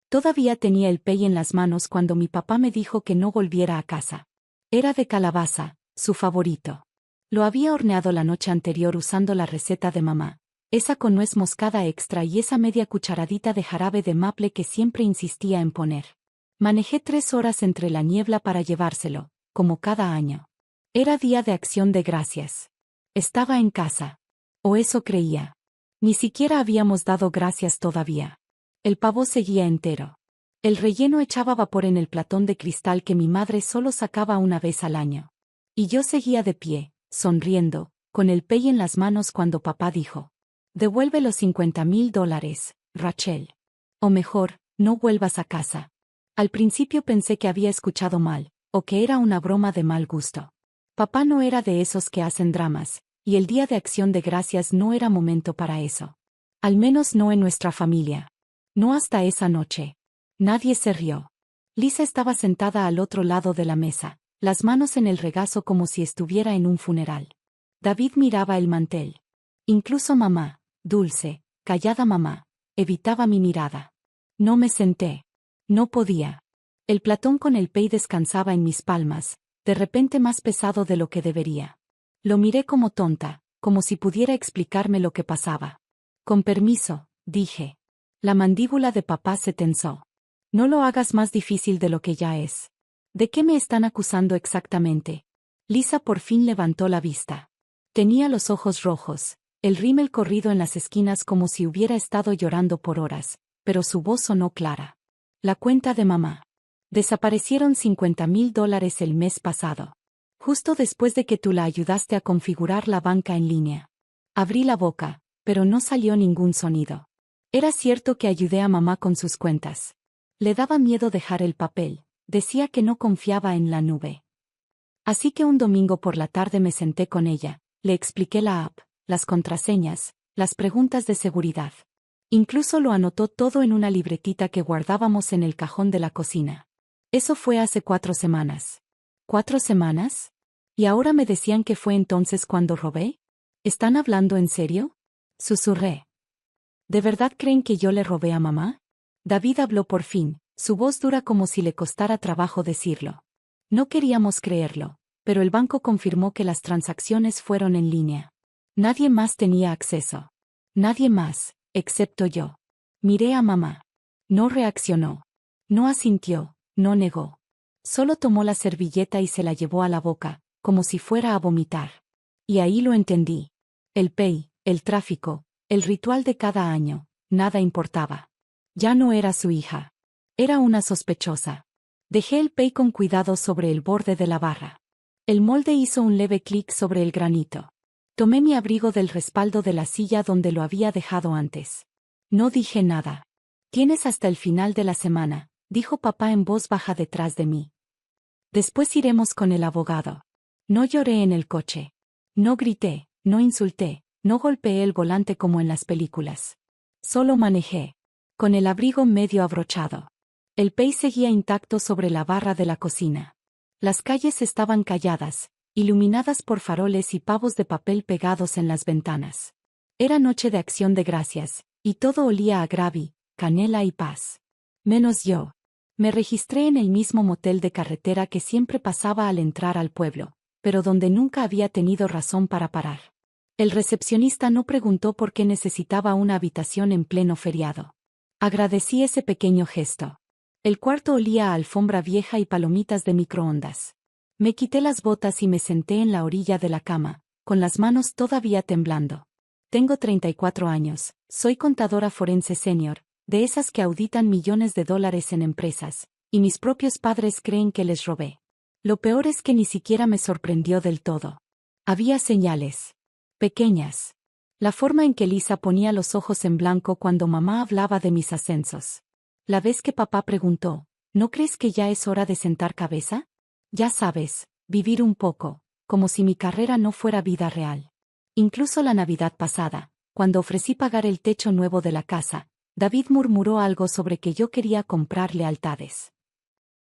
Todavía tenía el pay en las manos cuando mi papá me dijo que no volviera a casa. Era de calabaza, su favorito. Lo había horneado la noche anterior usando la receta de mamá, esa con nuez moscada extra y esa media cucharadita de jarabe de maple que siempre insistía en poner. Manejé 3 horas entre la niebla para llevárselo, como cada año. Era día de Acción de Gracias. Estaba en casa. O eso creía. Ni siquiera habíamos dado gracias todavía. El pavo seguía entero. El relleno echaba vapor en el platón de cristal que mi madre solo sacaba una vez al año. Y yo seguía de pie, sonriendo, con el pay en las manos cuando papá dijo: «Devuelve los $50,000, Rachel. O mejor, no vuelvas a casa». Al principio pensé que había escuchado mal, o que era una broma de mal gusto. Papá no era de esos que hacen dramas, y el Día de Acción de Gracias no era momento para eso. Al menos no en nuestra familia. No hasta esa noche. Nadie se rió. Lisa estaba sentada al otro lado de la mesa, las manos en el regazo como si estuviera en un funeral. David miraba el mantel. Incluso mamá, dulce, callada mamá, evitaba mi mirada. No me senté. No podía. El platón con el pay descansaba en mis palmas, de repente más pesado de lo que debería. Lo miré como tonta, como si pudiera explicarme lo que pasaba. «Con permiso», dije. La mandíbula de papá se tensó. «No lo hagas más difícil de lo que ya es». «¿De qué me están acusando exactamente?» Lisa por fin levantó la vista. Tenía los ojos rojos, el rímel corrido en las esquinas como si hubiera estado llorando por horas, pero su voz sonó clara. «La cuenta de mamá. Desaparecieron $50,000 el mes pasado. Justo después de que tú la ayudaste a configurar la banca en línea». Abrí la boca, pero no salió ningún sonido. Era cierto que ayudé a mamá con sus cuentas. Le daba miedo dejar el papel, decía que no confiaba en la nube. Así que un domingo por la tarde me senté con ella, le expliqué la app, las contraseñas, las preguntas de seguridad. Incluso lo anotó todo en una libretita que guardábamos en el cajón de la cocina. Eso fue hace 4 semanas. ¿4 semanas? ¿Y ahora me decían que fue entonces cuando robé? ¿Están hablando en serio?, susurré. ¿De verdad creen que yo le robé a mamá? David habló por fin, su voz dura como si le costara trabajo decirlo. No queríamos creerlo, pero el banco confirmó que las transacciones fueron en línea. Nadie más tenía acceso. Nadie más, excepto yo. Miré a mamá. No reaccionó. No asintió, no negó. Solo tomó la servilleta y se la llevó a la boca, como si fuera a vomitar. Y ahí lo entendí. El pay, el tráfico, el ritual de cada año, nada importaba. Ya no era su hija. Era una sospechosa. Dejé el pay con cuidado sobre el borde de la barra. El molde hizo un leve clic sobre el granito. Tomé mi abrigo del respaldo de la silla donde lo había dejado antes. No dije nada. «Tienes hasta el final de la semana», dijo papá en voz baja detrás de mí. «Después iremos con el abogado». No lloré en el coche. No grité, no insulté, no golpeé el volante como en las películas. Solo manejé. Con el abrigo medio abrochado. El pay seguía intacto sobre la barra de la cocina. Las calles estaban calladas, iluminadas por faroles y pavos de papel pegados en las ventanas. Era noche de Acción de Gracias, y todo olía a gravy, canela y paz. Menos yo. Me registré en el mismo motel de carretera que siempre pasaba al entrar al pueblo, pero donde nunca había tenido razón para parar. El recepcionista no preguntó por qué necesitaba una habitación en pleno feriado. Agradecí ese pequeño gesto. El cuarto olía a alfombra vieja y palomitas de microondas. Me quité las botas y me senté en la orilla de la cama, con las manos todavía temblando. Tengo 34 años, soy contadora forense senior, de esas que auditan millones de dólares en empresas, y mis propios padres creen que les robé. Lo peor es que ni siquiera me sorprendió del todo. Había señales. Pequeñas. La forma en que Lisa ponía los ojos en blanco cuando mamá hablaba de mis ascensos. La vez que papá preguntó, ¿no crees que ya es hora de sentar cabeza? Ya sabes, vivir un poco, como si mi carrera no fuera vida real. Incluso la Navidad pasada, cuando ofrecí pagar el techo nuevo de la casa, David murmuró algo sobre que yo quería comprar lealtades.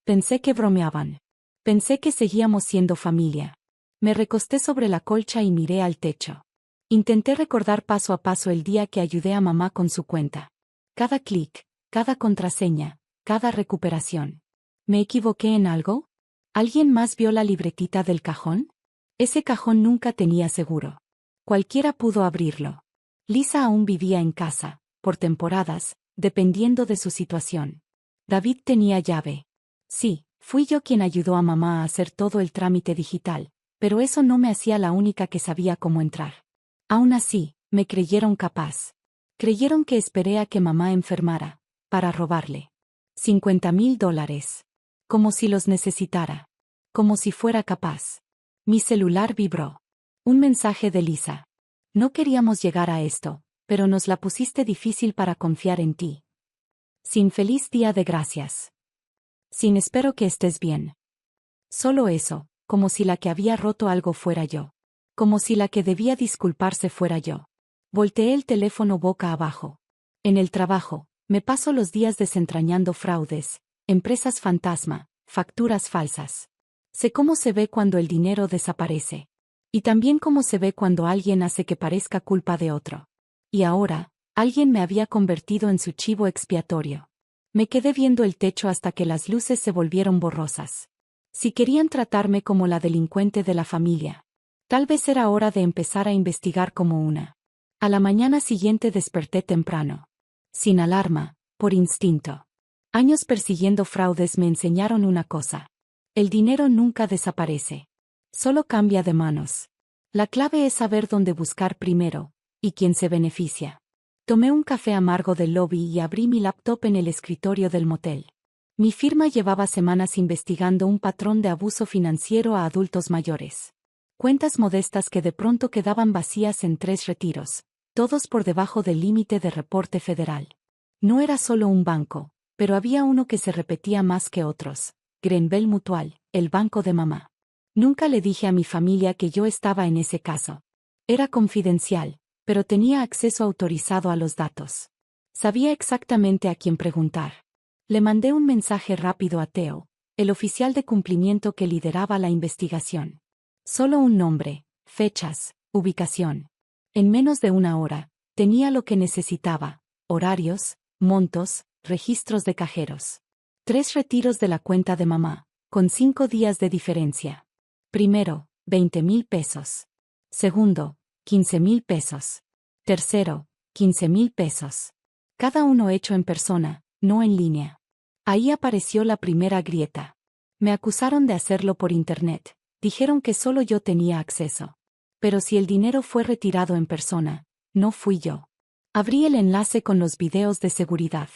Pensé que bromeaban. Pensé que seguíamos siendo familia. Me recosté sobre la colcha y miré al techo. Intenté recordar paso a paso el día que ayudé a mamá con su cuenta. Cada clic, cada contraseña, cada recuperación. ¿Me equivoqué en algo? ¿Alguien más vio la libretita del cajón? Ese cajón nunca tenía seguro. Cualquiera pudo abrirlo. Lisa aún vivía en casa, por temporadas, dependiendo de su situación. David tenía llave. Sí, fui yo quien ayudó a mamá a hacer todo el trámite digital, pero eso no me hacía la única que sabía cómo entrar. Aún así, me creyeron capaz. Creyeron que esperé a que mamá enfermara, para robarle. $50,000. Como si los necesitara. Como si fuera capaz. Mi celular vibró. Un mensaje de Lisa. No queríamos llegar a esto, pero nos la pusiste difícil para confiar en ti. Sin feliz día de gracias. Sin espero que estés bien. Solo eso, como si la que había roto algo fuera yo. Como si la que debía disculparse fuera yo. Volteé el teléfono boca abajo. En el trabajo, me paso los días desentrañando fraudes, empresas fantasma, facturas falsas. Sé cómo se ve cuando el dinero desaparece. Y también cómo se ve cuando alguien hace que parezca culpa de otro. Y ahora, alguien me había convertido en su chivo expiatorio. Me quedé viendo el techo hasta que las luces se volvieron borrosas. Si querían tratarme como la delincuente de la familia, tal vez era hora de empezar a investigar como una. A la mañana siguiente desperté temprano. Sin alarma, por instinto. Años persiguiendo fraudes me enseñaron una cosa. El dinero nunca desaparece. Solo cambia de manos. La clave es saber dónde buscar primero, y quién se beneficia. Tomé un café amargo del lobby y abrí mi laptop en el escritorio del motel. Mi firma llevaba semanas investigando un patrón de abuso financiero a adultos mayores. Cuentas modestas que de pronto quedaban vacías en 3 retiros, todos por debajo del límite de reporte federal. No era solo un banco, pero había uno que se repetía más que otros. Grenville Mutual, el banco de mamá. Nunca le dije a mi familia que yo estaba en ese caso. Era confidencial, pero tenía acceso autorizado a los datos. Sabía exactamente a quién preguntar. Le mandé un mensaje rápido a Theo, el oficial de cumplimiento que lideraba la investigación. Solo un nombre, fechas, ubicación. En menos de una hora, tenía lo que necesitaba: horarios, montos, registros de cajeros. 3 retiros de la cuenta de mamá, con 5 días de diferencia. Primero, 20,000 pesos. Segundo, 15,000 pesos. Tercero, 15,000 pesos. Cada uno hecho en persona, no en línea. Ahí apareció la primera grieta. Me acusaron de hacerlo por internet. Dijeron que solo yo tenía acceso. Pero si el dinero fue retirado en persona, no fui yo. Abrí el enlace con los videos de seguridad.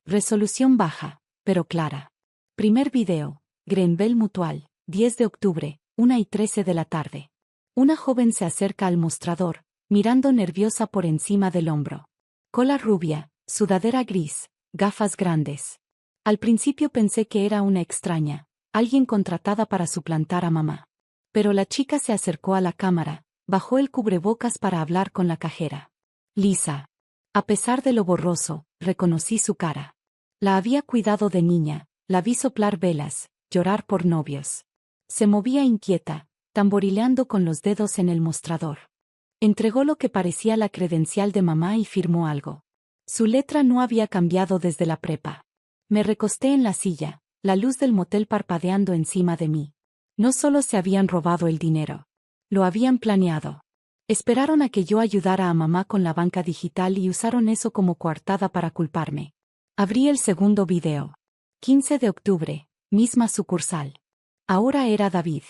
Resolución baja, pero clara. Primer video, Grenville Mutual, 10 de octubre, 1:13 de la tarde. Una joven se acerca al mostrador, mirando nerviosa por encima del hombro. Cola rubia, sudadera gris, gafas grandes. Al principio pensé que era una extraña, alguien contratada para suplantar a mamá. Pero la chica se acercó a la cámara, bajó el cubrebocas para hablar con la cajera. Lisa. A pesar de lo borroso, reconocí su cara. La había cuidado de niña, la vi soplar velas, llorar por novios. Se movía inquieta, tamborileando con los dedos en el mostrador. Entregó lo que parecía la credencial de mamá y firmó algo. Su letra no había cambiado desde la prepa. Me recosté en la silla, la luz del motel parpadeando encima de mí. No solo se habían robado el dinero. Lo habían planeado. Esperaron a que yo ayudara a mamá con la banca digital y usaron eso como coartada para culparme. Abrí el segundo video. 15 de octubre, misma sucursal. Ahora era David.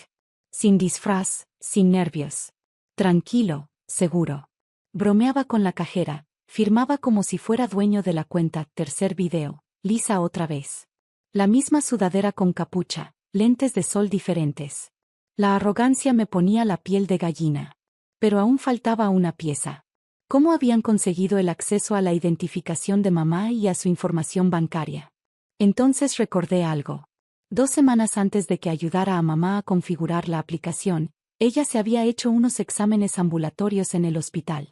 Sin disfraz, sin nervios. Tranquilo, seguro. Bromeaba con la cajera, firmaba como si fuera dueño de la cuenta. Tercer video, Lisa otra vez. La misma sudadera con capucha, lentes de sol diferentes. La arrogancia me ponía la piel de gallina. Pero aún faltaba una pieza. ¿Cómo habían conseguido el acceso a la identificación de mamá y a su información bancaria? Entonces recordé algo. 2 semanas antes de que ayudara a mamá a configurar la aplicación, ella se había hecho unos exámenes ambulatorios en el hospital.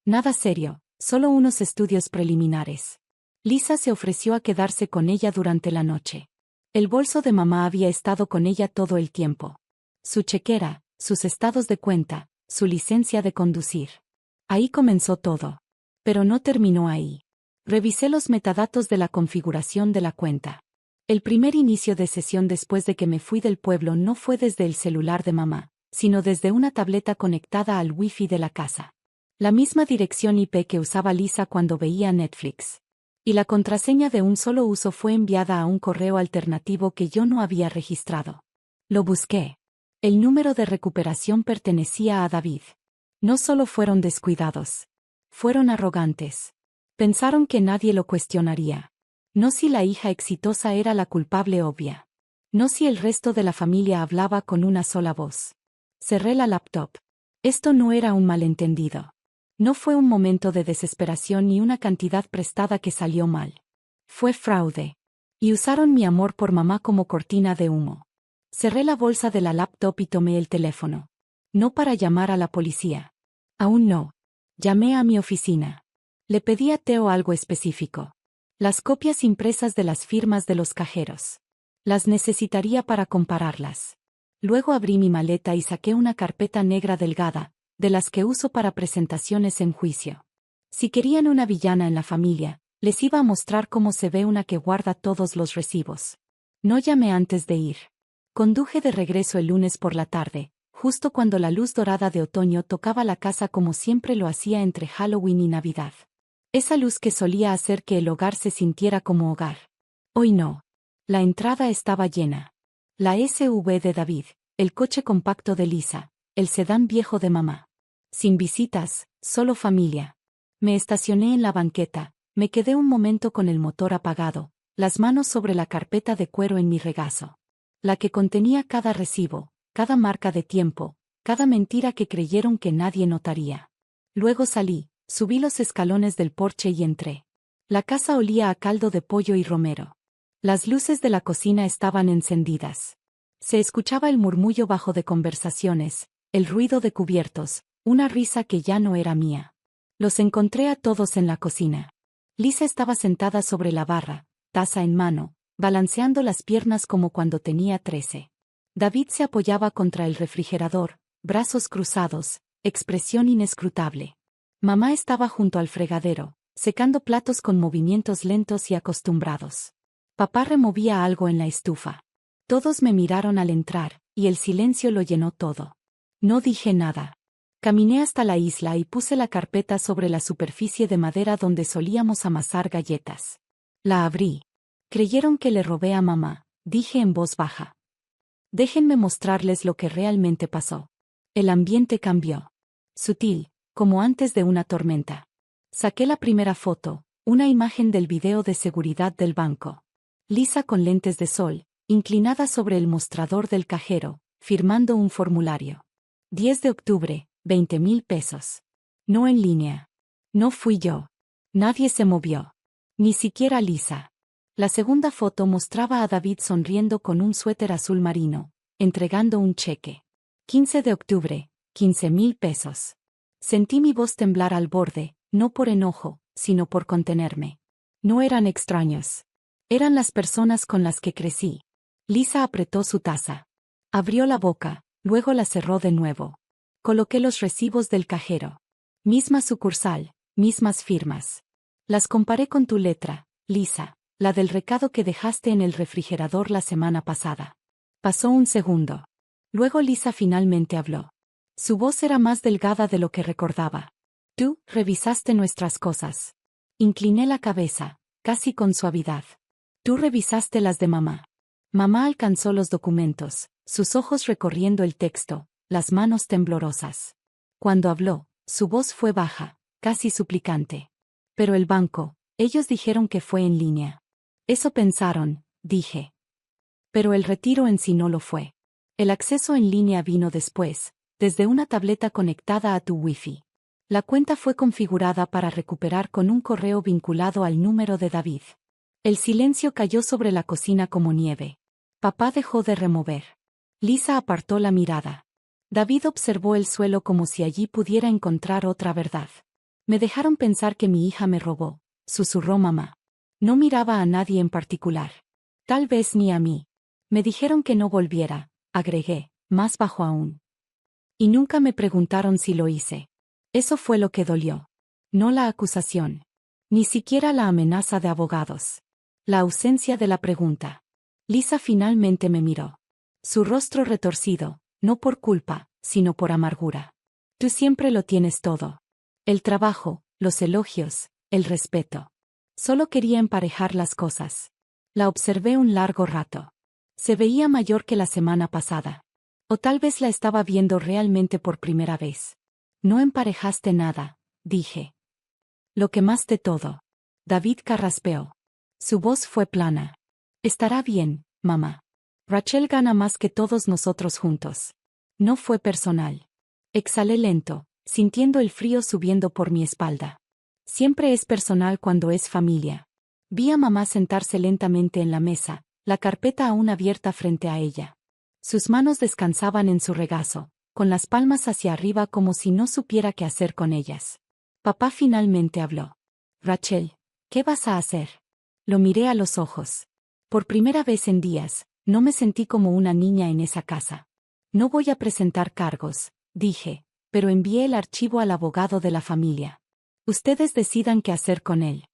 Nada serio, solo unos estudios preliminares. Lisa se ofreció a quedarse con ella durante la noche. El bolso de mamá había estado con ella todo el tiempo. Su chequera, sus estados de cuenta, su licencia de conducir. Ahí comenzó todo. Pero no terminó ahí. Revisé los metadatos de la configuración de la cuenta. El primer inicio de sesión después de que me fui del pueblo no fue desde el celular de mamá, sino desde una tableta conectada al Wi-Fi de la casa. La misma dirección IP que usaba Lisa cuando veía Netflix. Y la contraseña de un solo uso fue enviada a un correo alternativo que yo no había registrado. Lo busqué. El número de recuperación pertenecía a David. No solo fueron descuidados. Fueron arrogantes. Pensaron que nadie lo cuestionaría. No si la hija exitosa era la culpable obvia. No si el resto de la familia hablaba con una sola voz. Cerré la laptop. Esto no era un malentendido. No fue un momento de desesperación ni una cantidad prestada que salió mal. Fue fraude. Y usaron mi amor por mamá como cortina de humo. Cerré la bolsa de la laptop y tomé el teléfono. No para llamar a la policía. Aún no. Llamé a mi oficina. Le pedí a Teo algo específico. Las copias impresas de las firmas de los cajeros. Las necesitaría para compararlas. Luego abrí mi maleta y saqué una carpeta negra delgada, de las que uso para presentaciones en juicio. Si querían una villana en la familia, les iba a mostrar cómo se ve una que guarda todos los recibos. No llamé antes de ir. Conduje de regreso el lunes por la tarde, justo cuando la luz dorada de otoño tocaba la casa como siempre lo hacía entre Halloween y Navidad. Esa luz que solía hacer que el hogar se sintiera como hogar. Hoy no. La entrada estaba llena. La SUV de David, el coche compacto de Lisa, el sedán viejo de mamá. Sin visitas, solo familia. Me estacioné en la banqueta, me quedé un momento con el motor apagado, las manos sobre la carpeta de cuero en mi regazo. La que contenía cada recibo, cada marca de tiempo, cada mentira que creyeron que nadie notaría. Luego salí, subí los escalones del porche y entré. La casa olía a caldo de pollo y romero. Las luces de la cocina estaban encendidas. Se escuchaba el murmullo bajo de conversaciones, el ruido de cubiertos, una risa que ya no era mía. Los encontré a todos en la cocina. Lisa estaba sentada sobre la barra, taza en mano, balanceando las piernas como cuando tenía 13. David se apoyaba contra el refrigerador, brazos cruzados, expresión inescrutable. Mamá estaba junto al fregadero, secando platos con movimientos lentos y acostumbrados. Papá removía algo en la estufa. Todos me miraron al entrar, y el silencio lo llenó todo. No dije nada. Caminé hasta la isla y puse la carpeta sobre la superficie de madera donde solíamos amasar galletas. La abrí. Creyeron que le robé a mamá, dije en voz baja. Déjenme mostrarles lo que realmente pasó. El ambiente cambió. Sutil, como antes de una tormenta. Saqué la primera foto, una imagen del video de seguridad del banco. Lisa con lentes de sol, inclinada sobre el mostrador del cajero, firmando un formulario. 10 de octubre, 20,000 pesos. No en línea. No fui yo. Nadie se movió. Ni siquiera Lisa. La segunda foto mostraba a David sonriendo con un suéter azul marino, entregando un cheque. 15 de octubre, 15,000 pesos. Sentí mi voz temblar al borde, no por enojo, sino por contenerme. No eran extraños. Eran las personas con las que crecí. Lisa apretó su taza. Abrió la boca, luego la cerró de nuevo. Coloqué los recibos del cajero. Misma sucursal, mismas firmas. Las comparé con tu letra, Lisa, la del recado que dejaste en el refrigerador la semana pasada. Pasó un segundo. Luego Lisa finalmente habló. Su voz era más delgada de lo que recordaba. Tú revisaste nuestras cosas. Incliné la cabeza, casi con suavidad. Tú revisaste las de mamá. Mamá alcanzó los documentos, sus ojos recorriendo el texto, las manos temblorosas. Cuando habló, su voz fue baja, casi suplicante. Pero el banco, ellos dijeron que fue en línea. Eso pensaron, dije. Pero el retiro en sí no lo fue. El acceso en línea vino después, desde una tableta conectada a tu Wi-Fi. La cuenta fue configurada para recuperar con un correo vinculado al número de David. El silencio cayó sobre la cocina como nieve. Papá dejó de remover. Lisa apartó la mirada. David observó el suelo como si allí pudiera encontrar otra verdad. Me dejaron pensar que mi hija me robó, susurró mamá. No miraba a nadie en particular. Tal vez ni a mí. Me dijeron que no volviera, agregué, más bajo aún. Y nunca me preguntaron si lo hice. Eso fue lo que dolió. No la acusación. Ni siquiera la amenaza de abogados. La ausencia de la pregunta. Lisa finalmente me miró. Su rostro retorcido, no por culpa, sino por amargura. Tú siempre lo tienes todo. El trabajo, los elogios, el respeto. Solo quería emparejar las cosas. La observé un largo rato. Se veía mayor que la semana pasada. O tal vez la estaba viendo realmente por primera vez. No emparejaste nada, dije. Lo quemaste todo. David carraspeó. Su voz fue plana. Estará bien, mamá. Rachel gana más que todos nosotros juntos. No fue personal. Exhalé lento, sintiendo el frío subiendo por mi espalda. Siempre es personal cuando es familia. Vi a mamá sentarse lentamente en la mesa, la carpeta aún abierta frente a ella. Sus manos descansaban en su regazo, con las palmas hacia arriba como si no supiera qué hacer con ellas. Papá finalmente habló. Rachel, ¿qué vas a hacer? Lo miré a los ojos. Por primera vez en días, no me sentí como una niña en esa casa. No voy a presentar cargos, dije, pero envié el archivo al abogado de la familia. Ustedes decidan qué hacer con él.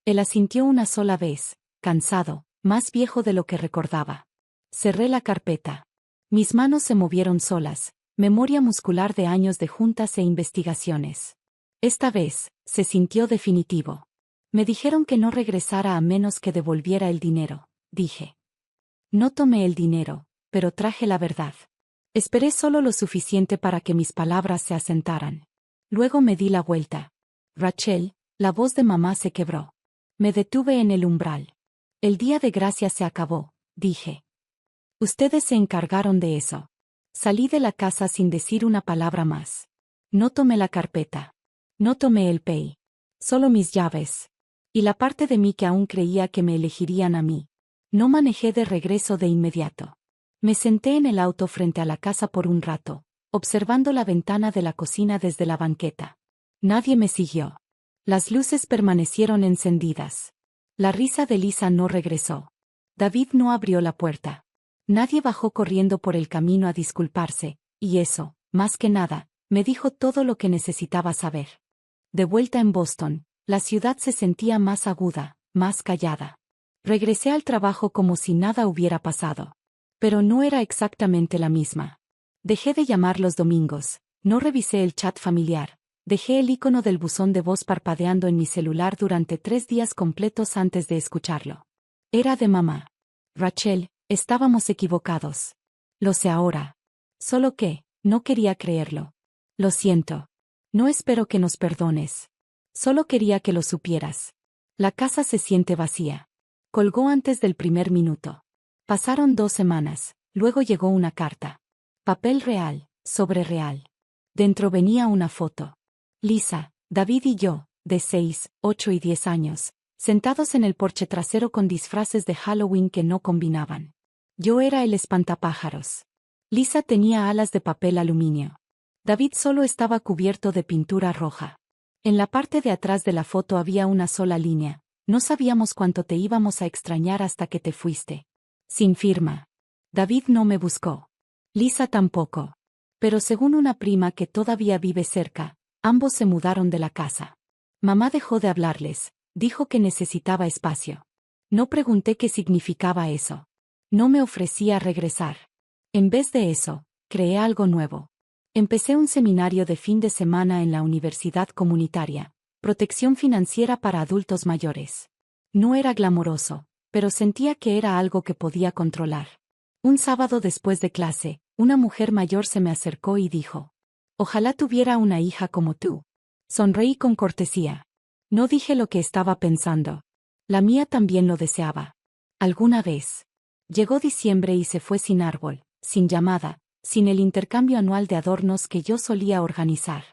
Él asintió una sola vez, cansado, más viejo de lo que recordaba. Cerré la carpeta. Mis manos se movieron solas, memoria muscular de años de juntas e investigaciones. Esta vez, se sintió definitivo. Me dijeron que no regresara a menos que devolviera el dinero, dije. No tomé el dinero, pero traje la verdad. Esperé solo lo suficiente para que mis palabras se asentaran. Luego me di la vuelta. Rachel, la voz de mamá se quebró. Me detuve en el umbral. El día de gracia se acabó, dije. Ustedes se encargaron de eso. Salí de la casa sin decir una palabra más. No tomé la carpeta. No tomé el pay. Solo mis llaves. Y la parte de mí que aún creía que me elegirían a mí. No manejé de regreso de inmediato. Me senté en el auto frente a la casa por un rato, observando la ventana de la cocina desde la banqueta. Nadie me siguió. Las luces permanecieron encendidas. La risa de Lisa no regresó. David no abrió la puerta. Nadie bajó corriendo por el camino a disculparse, y eso, más que nada, me dijo todo lo que necesitaba saber. De vuelta en Boston, la ciudad se sentía más aguda, más callada. Regresé al trabajo como si nada hubiera pasado. Pero no era exactamente la misma. Dejé de llamar los domingos, no revisé el chat familiar, dejé el icono del buzón de voz parpadeando en mi celular durante 3 días completos antes de escucharlo. Era de mamá. Rachel, estábamos equivocados. Lo sé ahora. Solo que, no quería creerlo. Lo siento. No espero que nos perdones. Solo quería que lo supieras. La casa se siente vacía. Colgó antes del primer minuto. Pasaron 2 semanas, luego llegó una carta. Papel real, sobre real. Dentro venía una foto. Lisa, David y yo, de 6, 8 y 10 años, sentados en el porche trasero con disfraces de Halloween que no combinaban. Yo era el espantapájaros. Lisa tenía alas de papel aluminio. David solo estaba cubierto de pintura roja. En la parte de atrás de la foto había una sola línea. No sabíamos cuánto te íbamos a extrañar hasta que te fuiste. Sin firma. David no me buscó. Lisa tampoco. Pero según una prima que todavía vive cerca, ambos se mudaron de la casa. Mamá dejó de hablarles, dijo que necesitaba espacio. No pregunté qué significaba eso. No me ofrecía regresar. En vez de eso, creé algo nuevo. Empecé un seminario de fin de semana en la universidad comunitaria, protección financiera para adultos mayores. No era glamoroso, pero sentía que era algo que podía controlar. Un sábado después de clase, una mujer mayor se me acercó y dijo: «Ojalá tuviera una hija como tú». Sonreí con cortesía. No dije lo que estaba pensando. La mía también lo deseaba. Alguna vez. Llegó diciembre y se fue sin árbol, sin llamada, sin el intercambio anual de adornos que yo solía organizar.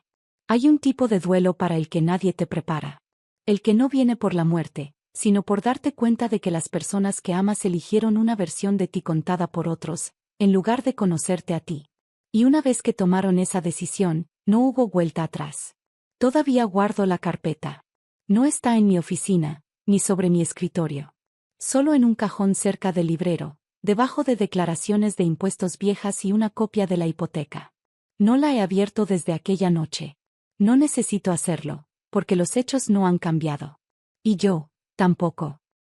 Hay un tipo de duelo para el que nadie te prepara. El que no viene por la muerte, sino por darte cuenta de que las personas que amas eligieron una versión de ti contada por otros, en lugar de conocerte a ti. Y una vez que tomaron esa decisión, no hubo vuelta atrás. Todavía guardo la carpeta. No está en mi oficina, ni sobre mi escritorio. Solo en un cajón cerca del librero, debajo de declaraciones de impuestos viejas y una copia de la hipoteca. No la he abierto desde aquella noche. No necesito hacerlo, porque los hechos no han cambiado. Y yo, tampoco.